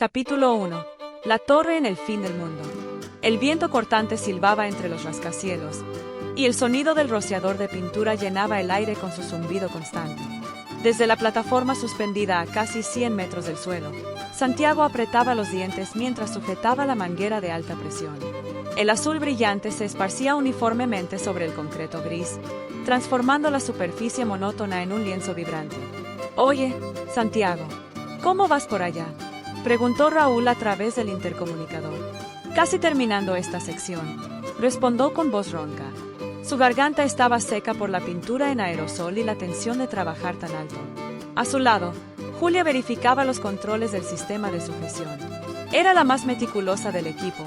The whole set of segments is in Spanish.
Capítulo 1. La torre en el fin del mundo. El viento cortante silbaba entre los rascacielos, y el sonido del rociador de pintura llenaba el aire con su zumbido constante. Desde la plataforma suspendida a casi 100 metros del suelo, Santiago apretaba los dientes mientras sujetaba la manguera de alta presión. El azul brillante se esparcía uniformemente sobre el concreto gris, transformando la superficie monótona en un lienzo vibrante. «Oye, Santiago, ¿cómo vas por allá?», preguntó Raúl a través del intercomunicador. Casi terminando esta sección, respondió con voz ronca. Su garganta estaba seca por la pintura en aerosol y la tensión de trabajar tan alto. A su lado, Julia verificaba los controles del sistema de sujeción. Era la más meticulosa del equipo,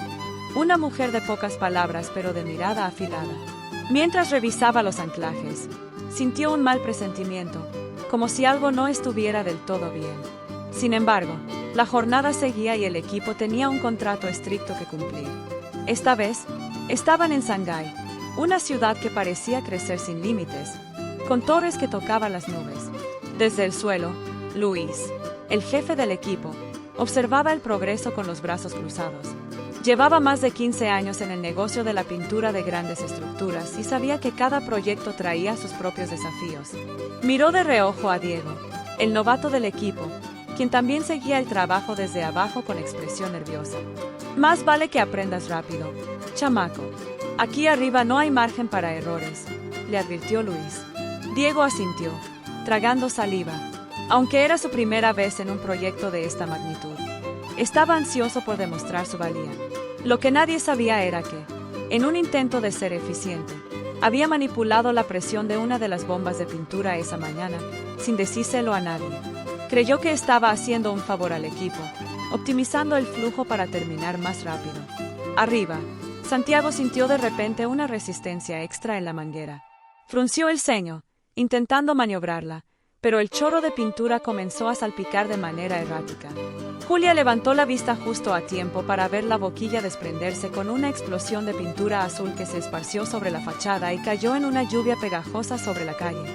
una mujer de pocas palabras pero de mirada afilada. Mientras revisaba los anclajes, sintió un mal presentimiento, como si algo no estuviera del todo bien. Sin embargo, la jornada seguía y el equipo tenía un contrato estricto que cumplir. Esta vez, estaban en Shanghái, una ciudad que parecía crecer sin límites, con torres que tocaban las nubes. Desde el suelo, Luis, el jefe del equipo, observaba el progreso con los brazos cruzados. Llevaba más de 15 años en el negocio de la pintura de grandes estructuras y sabía que cada proyecto traía sus propios desafíos. Miró de reojo a Diego, el novato del equipo, quien también seguía el trabajo desde abajo con expresión nerviosa. «Más vale que aprendas rápido, chamaco. Aquí arriba no hay margen para errores», le advirtió Luis. Diego asintió, tragando saliva, aunque era su primera vez en un proyecto de esta magnitud. Estaba ansioso por demostrar su valía. Lo que nadie sabía era que, en un intento de ser eficiente, había manipulado la presión de una de las bombas de pintura esa mañana, sin decírselo a nadie. Creyó que estaba haciendo un favor al equipo, optimizando el flujo para terminar más rápido. Arriba, Santiago sintió de repente una resistencia extra en la manguera. Frunció el ceño, intentando maniobrarla, pero el chorro de pintura comenzó a salpicar de manera errática. Julia levantó la vista justo a tiempo para ver la boquilla desprenderse con una explosión de pintura azul que se esparció sobre la fachada y cayó en una lluvia pegajosa sobre la calle.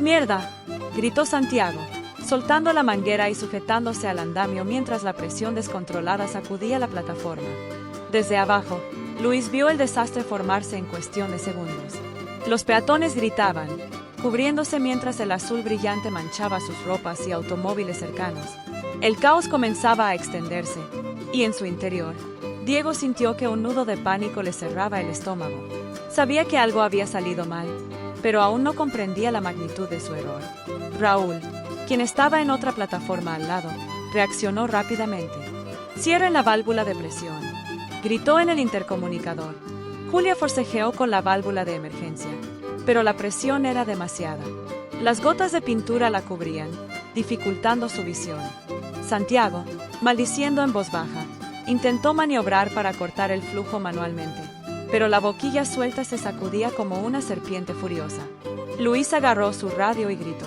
«¡Mierda!», gritó Santiago, soltando la manguera y sujetándose al andamio mientras la presión descontrolada sacudía la plataforma. Desde abajo, Luis vio el desastre formarse en cuestión de segundos. Los peatones gritaban, cubriéndose mientras el azul brillante manchaba sus ropas y automóviles cercanos. El caos comenzaba a extenderse, y en su interior, Diego sintió que un nudo de pánico le cerraba el estómago. Sabía que algo había salido mal, pero aún no comprendía la magnitud de su error. Raúl, quien estaba en otra plataforma al lado, reaccionó rápidamente. «Cierren la válvula de presión», gritó en el intercomunicador. Julia forcejeó con la válvula de emergencia, pero la presión era demasiada. Las gotas de pintura la cubrían, dificultando su visión. Santiago, maldiciendo en voz baja, intentó maniobrar para cortar el flujo manualmente, pero la boquilla suelta se sacudía como una serpiente furiosa. Luis agarró su radio y gritó: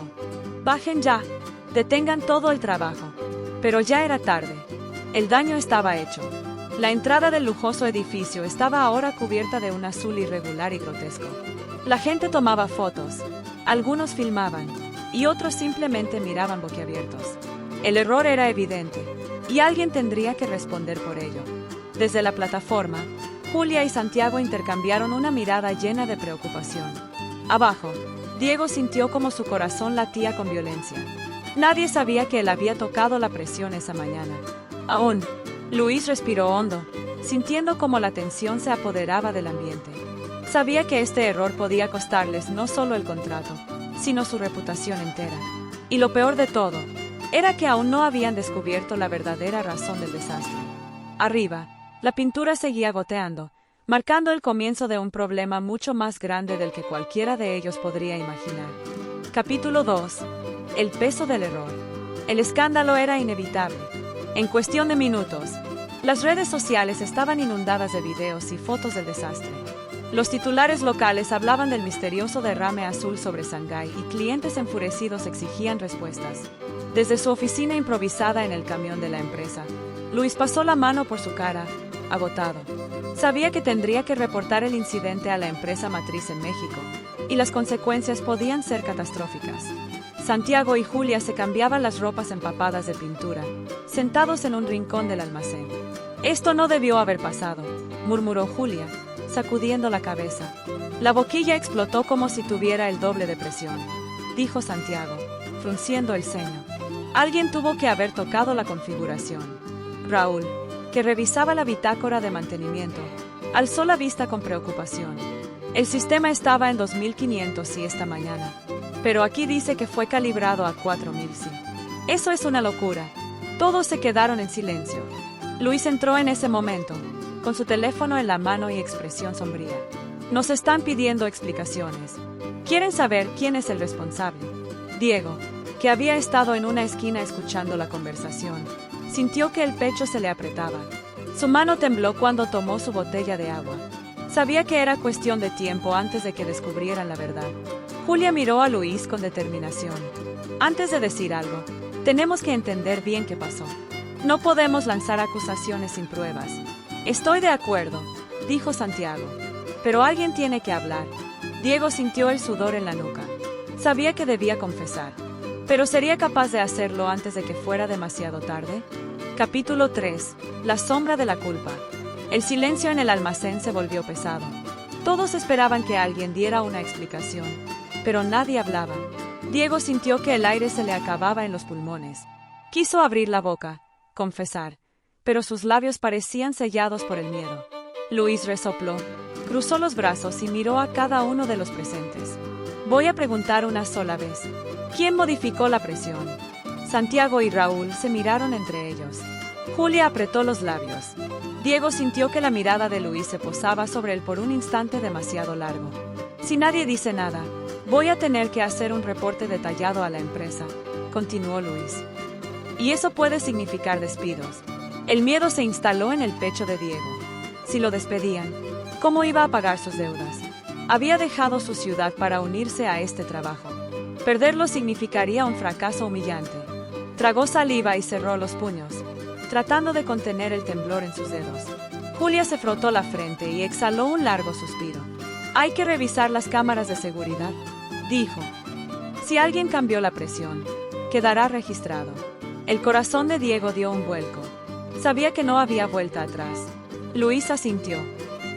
«¡Bajen ya! ¡Detengan todo el trabajo!». Pero ya era tarde. El daño estaba hecho. La entrada del lujoso edificio estaba ahora cubierta de un azul irregular y grotesco. La gente tomaba fotos, algunos filmaban, y otros simplemente miraban boquiabiertos. El error era evidente, y alguien tendría que responder por ello. Desde la plataforma, Julia y Santiago intercambiaron una mirada llena de preocupación. Abajo, Diego sintió como su corazón latía con violencia. Nadie sabía que él había tocado la presión esa mañana. Aún, Luis respiró hondo, sintiendo como la tensión se apoderaba del ambiente. Sabía que este error podía costarles no solo el contrato, sino su reputación entera. Y lo peor de todo, era que aún no habían descubierto la verdadera razón del desastre. Arriba, la pintura seguía goteando, marcando el comienzo de un problema mucho más grande del que cualquiera de ellos podría imaginar. Capítulo 2. El peso del error. El escándalo era inevitable. En cuestión de minutos, las redes sociales estaban inundadas de videos y fotos del desastre. Los titulares locales hablaban del misterioso derrame azul sobre Shanghái y clientes enfurecidos exigían respuestas. Desde su oficina improvisada en el camión de la empresa, Luis pasó la mano por su cara, agotado. Sabía que tendría que reportar el incidente a la empresa matriz en México, y las consecuencias podían ser catastróficas. Santiago y Julia se cambiaban las ropas empapadas de pintura, sentados en un rincón del almacén. Esto no debió haber pasado, murmuró Julia, sacudiendo la cabeza. La boquilla explotó como si tuviera el doble de presión, dijo Santiago, frunciendo el ceño. Alguien tuvo que haber tocado la configuración. Raúl, que revisaba la bitácora de mantenimiento, alzó la vista con preocupación. El sistema estaba en 2500 y esta mañana, pero aquí dice que fue calibrado a 4000 sí. Eso es una locura. Todos se quedaron en silencio. Luis entró en ese momento, con su teléfono en la mano y expresión sombría. Nos están pidiendo explicaciones. Quieren saber quién es el responsable. Diego, que había estado en una esquina escuchando la conversación, sintió que el pecho se le apretaba. Su mano tembló cuando tomó su botella de agua. Sabía que era cuestión de tiempo antes de que descubrieran la verdad. Julia miró a Luis con determinación. Antes de decir algo, tenemos que entender bien qué pasó. No podemos lanzar acusaciones sin pruebas. Estoy de acuerdo, dijo Santiago. Pero alguien tiene que hablar. Diego sintió el sudor en la nuca. Sabía que debía confesar. ¿Pero sería capaz de hacerlo antes de que fuera demasiado tarde? Capítulo 3. La sombra de la culpa. El silencio en el almacén se volvió pesado. Todos esperaban que alguien diera una explicación, pero nadie hablaba. Diego sintió que el aire se le acababa en los pulmones. Quiso abrir la boca, confesar, pero sus labios parecían sellados por el miedo. Luis resopló, cruzó los brazos y miró a cada uno de los presentes. Voy a preguntar una sola vez. ¿Quién modificó la presión? Santiago y Raúl se miraron entre ellos. Julia apretó los labios. Diego sintió que la mirada de Luis se posaba sobre él por un instante demasiado largo. Si nadie dice nada, voy a tener que hacer un reporte detallado a la empresa, continuó Luis. Y eso puede significar despidos. El miedo se instaló en el pecho de Diego. Si lo despedían, ¿cómo iba a pagar sus deudas? Había dejado su ciudad para unirse a este trabajo. Perderlo significaría un fracaso humillante. Tragó saliva y cerró los puños, tratando de contener el temblor en sus dedos. Julia se frotó la frente y exhaló un largo suspiro. Hay que revisar las cámaras de seguridad, dijo. Si alguien cambió la presión, quedará registrado. El corazón de Diego dio un vuelco. Sabía que no había vuelta atrás. Luis asintió.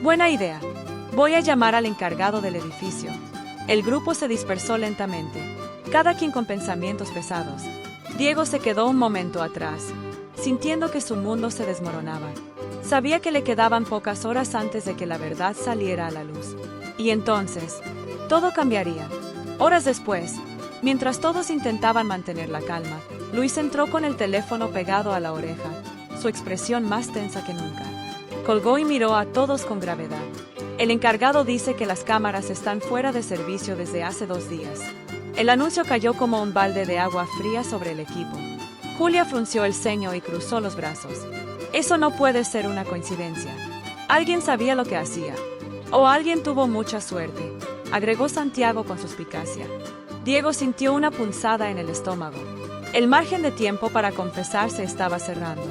Buena idea. Voy a llamar al encargado del edificio. El grupo se dispersó lentamente, cada quien con pensamientos pesados. Diego se quedó un momento atrás, sintiendo que su mundo se desmoronaba. Sabía que le quedaban pocas horas antes de que la verdad saliera a la luz. Y entonces, todo cambiaría. Horas después, mientras todos intentaban mantener la calma, Luis entró con el teléfono pegado a la oreja, su expresión más tensa que nunca. Colgó y miró a todos con gravedad. El encargado dice que las cámaras están fuera de servicio desde hace 2 días. El anuncio cayó como un balde de agua fría sobre el equipo. Julia frunció el ceño y cruzó los brazos. Eso no puede ser una coincidencia. Alguien sabía lo que hacía. O alguien tuvo mucha suerte, agregó Santiago con suspicacia. Diego sintió una punzada en el estómago. El margen de tiempo para confesar se estaba cerrando.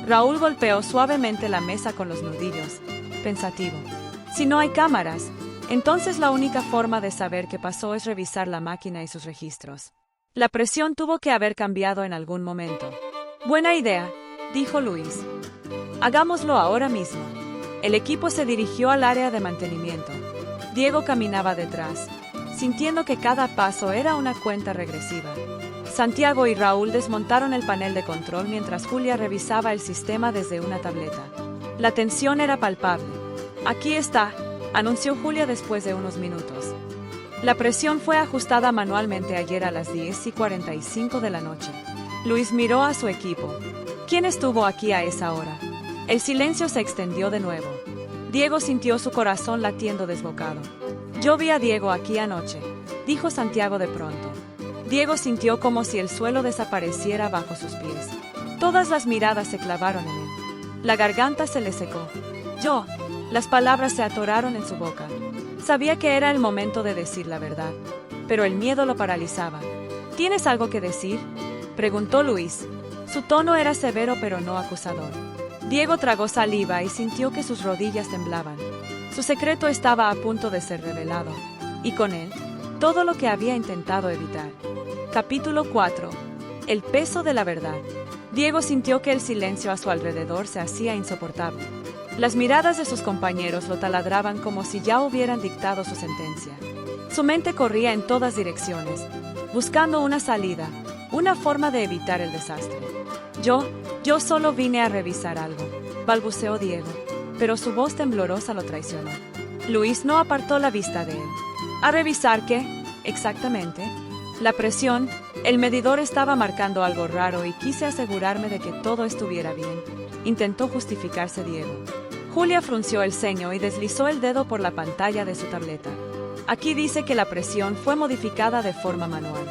Raúl golpeó suavemente la mesa con los nudillos, pensativo. Si no hay cámaras, entonces la única forma de saber qué pasó es revisar la máquina y sus registros. La presión tuvo que haber cambiado en algún momento. Buena idea, dijo Luis. Hagámoslo ahora mismo. El equipo se dirigió al área de mantenimiento. Diego caminaba detrás, sintiendo que cada paso era una cuenta regresiva. Santiago y Raúl desmontaron el panel de control mientras Julia revisaba el sistema desde una tableta. La tensión era palpable. Aquí está, anunció Julia después de unos minutos. La presión fue ajustada manualmente ayer a las 10:45 de la noche. Luis miró a su equipo. ¿Quién estuvo aquí a esa hora? El silencio se extendió de nuevo. Diego sintió su corazón latiendo desbocado. Yo vi a Diego aquí anoche, dijo Santiago de pronto. Diego sintió como si el suelo desapareciera bajo sus pies. Todas las miradas se clavaron en él. La garganta se le secó. Yo. Las palabras se atoraron en su boca. Sabía que era el momento de decir la verdad, pero el miedo lo paralizaba. ¿Tienes algo que decir?, preguntó Luis. Su tono era severo pero no acusador. Diego tragó saliva y sintió que sus rodillas temblaban. Su secreto estaba a punto de ser revelado, y con él, todo lo que había intentado evitar. Capítulo 4. El peso de la verdad. Diego sintió que el silencio a su alrededor se hacía insoportable. Las miradas de sus compañeros lo taladraban como si ya hubieran dictado su sentencia. Su mente corría en todas direcciones, buscando una salida, una forma de evitar el desastre. Yo solo vine a revisar algo, balbuceó Diego, pero su voz temblorosa lo traicionó. Luis no apartó la vista de él. ¿A revisar qué? Exactamente. La presión, el medidor estaba marcando algo raro y quise asegurarme de que todo estuviera bien. Intentó justificarse Diego. Julia frunció el ceño y deslizó el dedo por la pantalla de su tableta. Aquí dice que la presión fue modificada de forma manual.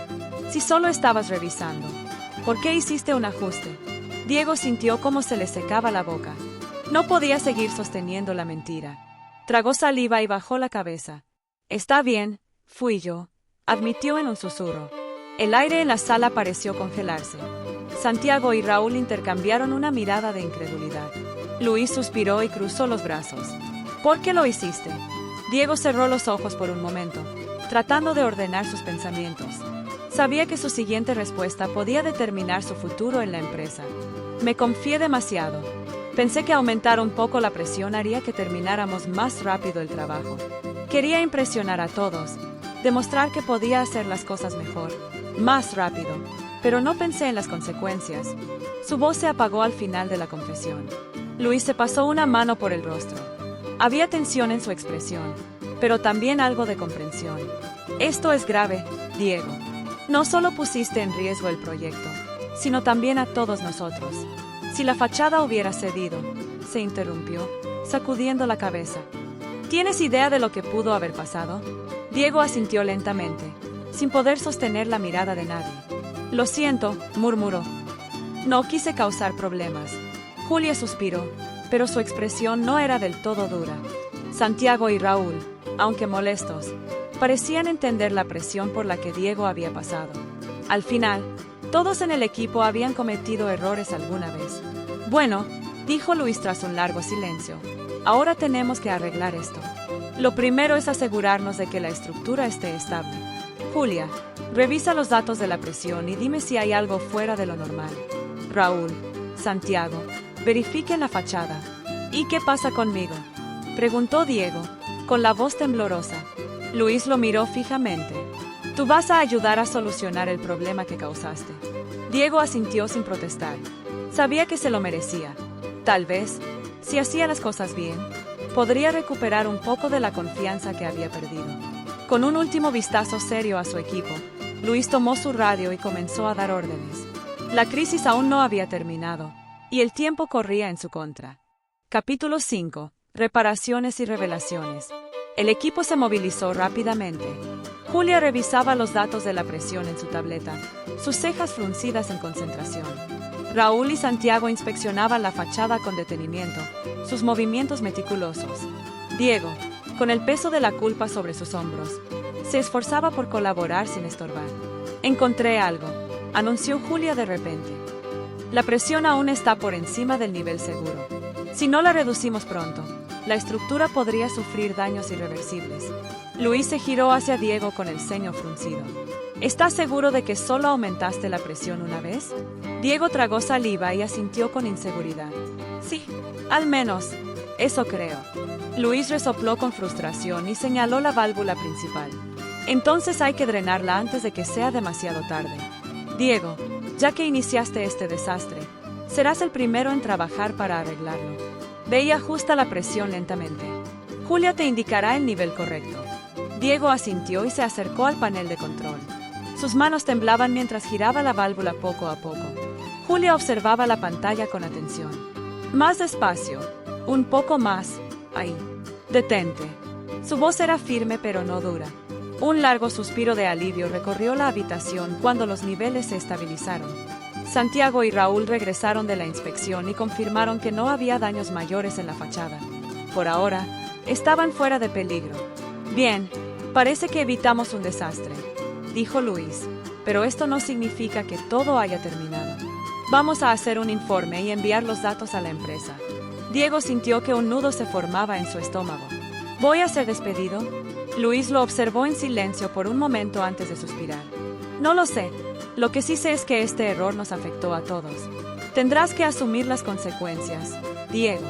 Si solo estabas revisando, ¿por qué hiciste un ajuste? Diego sintió cómo se le secaba la boca. No podía seguir sosteniendo la mentira. Tragó saliva y bajó la cabeza. Está bien, fui yo, admitió en un susurro. El aire en la sala pareció congelarse. Santiago y Raúl intercambiaron una mirada de incredulidad. Luis suspiró y cruzó los brazos. ¿Por qué lo hiciste? Diego cerró los ojos por un momento, tratando de ordenar sus pensamientos. Sabía que su siguiente respuesta podía determinar su futuro en la empresa. Me confié demasiado. Pensé que aumentar un poco la presión haría que termináramos más rápido el trabajo. Quería impresionar a todos, demostrar que podía hacer las cosas mejor, más rápido, pero no pensé en las consecuencias. Su voz se apagó al final de la confesión. Luis se pasó una mano por el rostro. Había tensión en su expresión, pero también algo de comprensión. Esto es grave, Diego. No solo pusiste en riesgo el proyecto, sino también a todos nosotros. Si la fachada hubiera cedido, se interrumpió, sacudiendo la cabeza. ¿Tienes idea de lo que pudo haber pasado? Diego asintió lentamente, sin poder sostener la mirada de nadie. Lo siento, murmuró. No quise causar problemas. Julia suspiró, pero su expresión no era del todo dura. Santiago y Raúl, aunque molestos, parecían entender la presión por la que Diego había pasado. Al final, todos en el equipo habían cometido errores alguna vez. Bueno, dijo Luis tras un largo silencio, ahora tenemos que arreglar esto. Lo primero es asegurarnos de que la estructura esté estable. Julia, revisa los datos de la presión y dime si hay algo fuera de lo normal. Raúl, Santiago, verifiquen la fachada. ¿Y qué pasa conmigo?, preguntó Diego, con la voz temblorosa. Luis lo miró fijamente. Tú vas a ayudar a solucionar el problema que causaste. Diego asintió sin protestar. Sabía que se lo merecía. Tal vez, si hacía las cosas bien, podría recuperar un poco de la confianza que había perdido. Con un último vistazo serio a su equipo, Luis tomó su radio y comenzó a dar órdenes. La crisis aún no había terminado, y el tiempo corría en su contra. Capítulo 5. Reparaciones y revelaciones. El equipo se movilizó rápidamente. Julia revisaba los datos de la presión en su tableta, sus cejas fruncidas en concentración. Raúl y Santiago inspeccionaban la fachada con detenimiento, sus movimientos meticulosos. Diego, con el peso de la culpa sobre sus hombros, se esforzaba por colaborar sin estorbar. Encontré algo, anunció Julia de repente. La presión aún está por encima del nivel seguro. Si no la reducimos pronto, la estructura podría sufrir daños irreversibles. Luis se giró hacia Diego con el ceño fruncido. ¿Estás seguro de que solo aumentaste la presión una vez? Diego tragó saliva y asintió con inseguridad. Sí, al menos, eso creo. Luis resopló con frustración y señaló la válvula principal. Entonces hay que drenarla antes de que sea demasiado tarde. Diego, ya que iniciaste este desastre, serás el primero en trabajar para arreglarlo. Ve y ajusta la presión lentamente. Julia te indicará el nivel correcto. Diego asintió y se acercó al panel de control. Sus manos temblaban mientras giraba la válvula poco a poco. Julia observaba la pantalla con atención. Más despacio. Un poco más. Ahí. Detente. Su voz era firme pero no dura. Un largo suspiro de alivio recorrió la habitación cuando los niveles se estabilizaron. Santiago y Raúl regresaron de la inspección y confirmaron que no había daños mayores en la fachada. Por ahora, estaban fuera de peligro. Bien, parece que evitamos un desastre, dijo Luis, pero esto no significa que todo haya terminado. Vamos a hacer un informe y enviar los datos a la empresa. Diego sintió que un nudo se formaba en su estómago. ¿Voy a ser despedido? Luis lo observó en silencio por un momento antes de suspirar. No lo sé. Lo que sí sé es que este error nos afectó a todos. Tendrás que asumir las consecuencias, Diego.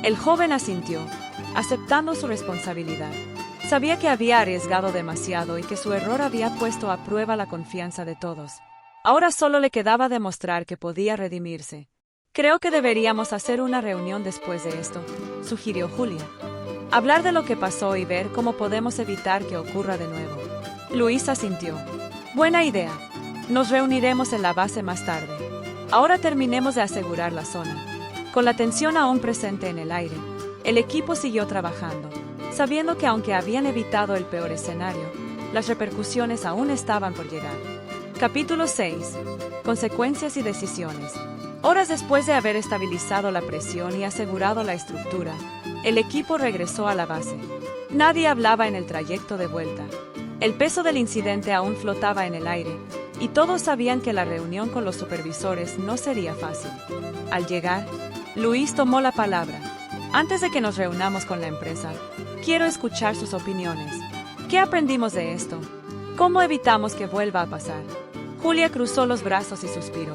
El joven asintió, aceptando su responsabilidad. Sabía que había arriesgado demasiado y que su error había puesto a prueba la confianza de todos. Ahora solo le quedaba demostrar que podía redimirse. Creo que deberíamos hacer una reunión después de esto, sugirió Julia. Hablar de lo que pasó y ver cómo podemos evitar que ocurra de nuevo. Luis asintió. Buena idea. Nos reuniremos en la base más tarde. Ahora terminemos de asegurar la zona. Con la tensión aún presente en el aire, el equipo siguió trabajando, sabiendo que aunque habían evitado el peor escenario, las repercusiones aún estaban por llegar. Capítulo 6. Consecuencias y decisiones. Horas después de haber estabilizado la presión y asegurado la estructura, el equipo regresó a la base. Nadie hablaba en el trayecto de vuelta. El peso del incidente aún flotaba en el aire, y todos sabían que la reunión con los supervisores no sería fácil. Al llegar, Luis tomó la palabra. Antes de que nos reunamos con la empresa, quiero escuchar sus opiniones. ¿Qué aprendimos de esto? ¿Cómo evitamos que vuelva a pasar? Julia cruzó los brazos y suspiró.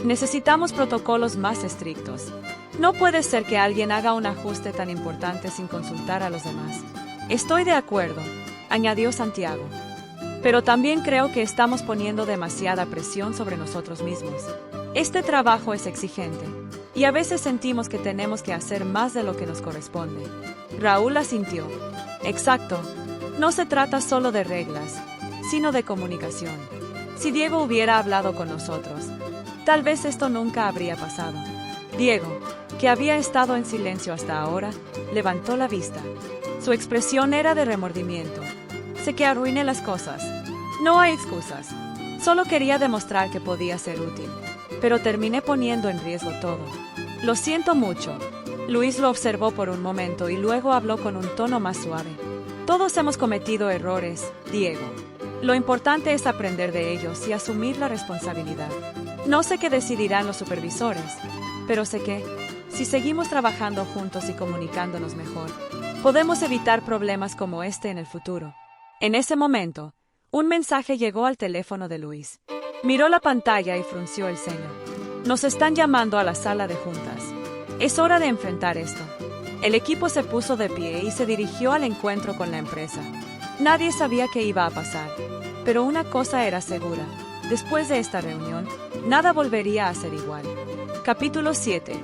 Necesitamos protocolos más estrictos. No puede ser que alguien haga un ajuste tan importante sin consultar a los demás. Estoy de acuerdo, añadió Santiago. Pero también creo que estamos poniendo demasiada presión sobre nosotros mismos. Este trabajo es exigente, y a veces sentimos que tenemos que hacer más de lo que nos corresponde. Raúl asintió. Exacto. No se trata solo de reglas, sino de comunicación. Si Diego hubiera hablado con nosotros, tal vez esto nunca habría pasado. Diego, que había estado en silencio hasta ahora, levantó la vista. Su expresión era de remordimiento. Sé que arruiné las cosas. No hay excusas. Solo quería demostrar que podía ser útil. Pero terminé poniendo en riesgo todo. Lo siento mucho. Luis lo observó por un momento y luego habló con un tono más suave. Todos hemos cometido errores, Diego. Lo importante es aprender de ellos y asumir la responsabilidad. No sé qué decidirán los supervisores, pero sé que, si seguimos trabajando juntos y comunicándonos mejor, podemos evitar problemas como este en el futuro. En ese momento, un mensaje llegó al teléfono de Luis. Miró la pantalla y frunció el ceño. Nos están llamando a la sala de juntas. Es hora de enfrentar esto. El equipo se puso de pie y se dirigió al encuentro con la empresa. Nadie sabía qué iba a pasar, pero una cosa era segura. Después de esta reunión, nada volvería a ser igual. Capítulo 7.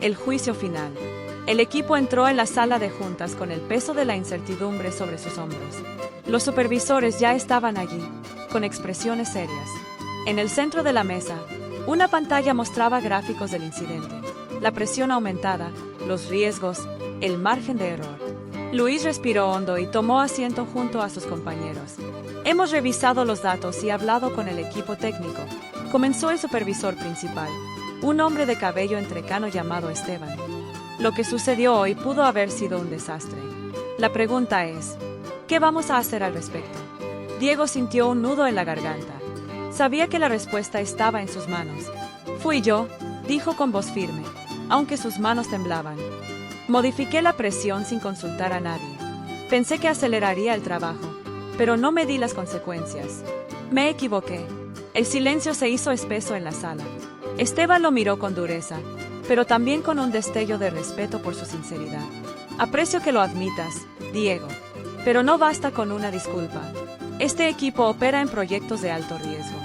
El juicio final. El equipo entró en la sala de juntas con el peso de la incertidumbre sobre sus hombros. Los supervisores ya estaban allí, con expresiones serias. En el centro de la mesa, una pantalla mostraba gráficos del incidente, la presión aumentada, los riesgos, el margen de error. Luis respiró hondo y tomó asiento junto a sus compañeros. Hemos revisado los datos y hablado con el equipo técnico. Comenzó el supervisor principal, un hombre de cabello entrecano llamado Esteban. Lo que sucedió hoy pudo haber sido un desastre. La pregunta es, ¿qué vamos a hacer al respecto? Diego sintió un nudo en la garganta. Sabía que la respuesta estaba en sus manos. Fui yo, dijo con voz firme, aunque sus manos temblaban. Modifiqué la presión sin consultar a nadie. Pensé que aceleraría el trabajo, pero no medí las consecuencias. Me equivoqué. El silencio se hizo espeso en la sala. Esteban lo miró con dureza, pero también con un destello de respeto por su sinceridad. Aprecio que lo admitas, Diego, pero no basta con una disculpa. Este equipo opera en proyectos de alto riesgo.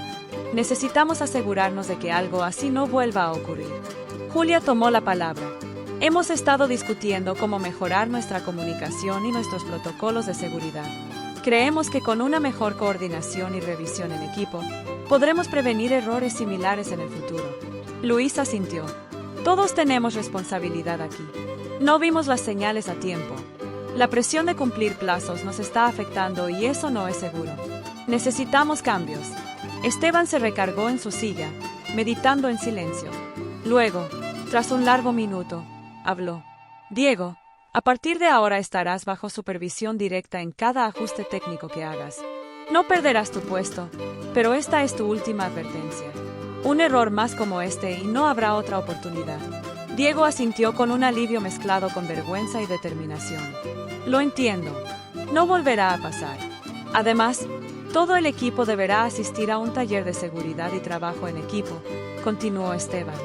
Necesitamos asegurarnos de que algo así no vuelva a ocurrir. Julia tomó la palabra. Hemos estado discutiendo cómo mejorar nuestra comunicación y nuestros protocolos de seguridad. Creemos que con una mejor coordinación y revisión en equipo, podremos prevenir errores similares en el futuro. Luis asintió. Todos tenemos responsabilidad aquí. No vimos las señales a tiempo. La presión de cumplir plazos nos está afectando y eso no es seguro. Necesitamos cambios. Esteban se recargó en su silla, meditando en silencio. Luego, tras un largo minuto, habló. Diego, a partir de ahora estarás bajo supervisión directa en cada ajuste técnico que hagas. No perderás tu puesto, pero esta es tu última advertencia. Un error más como este y no habrá otra oportunidad. Diego asintió con un alivio mezclado con vergüenza y determinación. Lo entiendo. No volverá a pasar. Además, todo el equipo deberá asistir a un taller de seguridad y trabajo en equipo, continuó Esteban.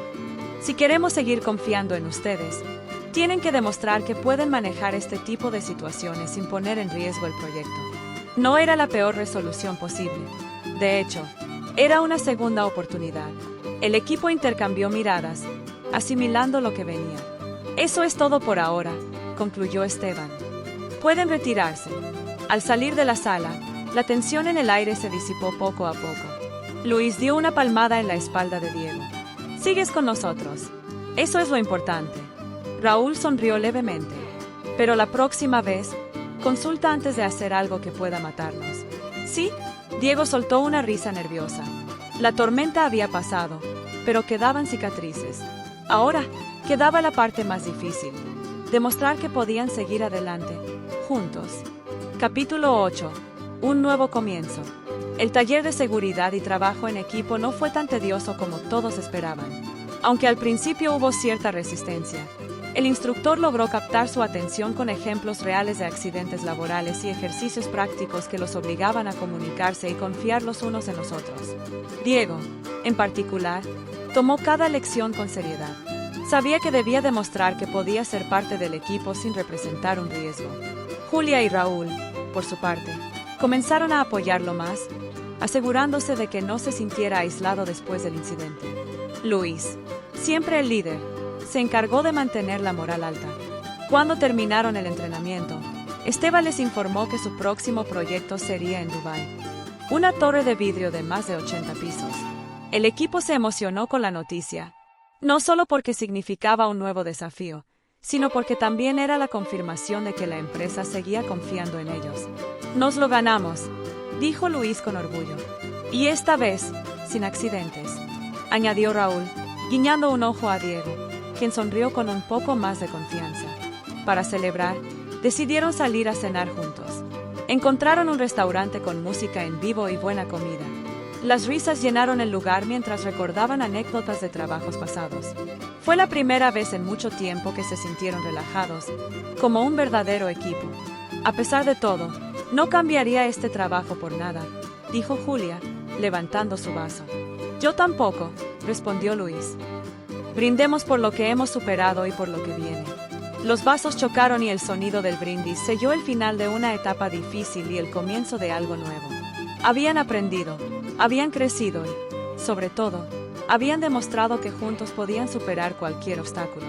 Si queremos seguir confiando en ustedes, tienen que demostrar que pueden manejar este tipo de situaciones sin poner en riesgo el proyecto. No era la peor resolución posible. De hecho, era una segunda oportunidad. El equipo intercambió miradas, asimilando lo que venía. Eso es todo por ahora, concluyó Esteban. Pueden retirarse. Al salir de la sala, la tensión en el aire se disipó poco a poco. Luis dio una palmada en la espalda de Diego. Sigues con nosotros. Eso es lo importante. Raúl sonrió levemente. Pero la próxima vez, consulta antes de hacer algo que pueda matarnos. ¿Sí? Diego soltó una risa nerviosa. La tormenta había pasado, pero quedaban cicatrices. Ahora, quedaba la parte más difícil. Demostrar que podían seguir adelante, juntos. Capítulo 8. Un nuevo comienzo. El taller de seguridad y trabajo en equipo no fue tan tedioso como todos esperaban. Aunque al principio hubo cierta resistencia, el instructor logró captar su atención con ejemplos reales de accidentes laborales y ejercicios prácticos que los obligaban a comunicarse y confiar los unos en los otros. Diego, en particular, tomó cada lección con seriedad. Sabía que debía demostrar que podía ser parte del equipo sin representar un riesgo. Julia y Raúl, por su parte, comenzaron a apoyarlo más, asegurándose de que no se sintiera aislado después del incidente. Luis, siempre el líder, se encargó de mantener la moral alta. Cuando terminaron el entrenamiento, Esteban les informó que su próximo proyecto sería en Dubái. Una torre de vidrio de más de 80 pisos. El equipo se emocionó con la noticia, no solo porque significaba un nuevo desafío, sino porque también era la confirmación de que la empresa seguía confiando en ellos. Nos lo ganamos, dijo Luis con orgullo. Y esta vez, sin accidentes, añadió Raúl, guiñando un ojo a Diego, quien sonrió con un poco más de confianza. Para celebrar, decidieron salir a cenar juntos. Encontraron un restaurante con música en vivo y buena comida. Las risas llenaron el lugar mientras recordaban anécdotas de trabajos pasados. Fue la primera vez en mucho tiempo que se sintieron relajados, como un verdadero equipo. A pesar de todo, no cambiaría este trabajo por nada, dijo Julia, levantando su vaso. Yo tampoco, respondió Luis. Brindemos por lo que hemos superado y por lo que viene. Los vasos chocaron y el sonido del brindis selló el final de una etapa difícil y el comienzo de algo nuevo. Habían aprendido, habían crecido y, sobre todo, habían demostrado que juntos podían superar cualquier obstáculo.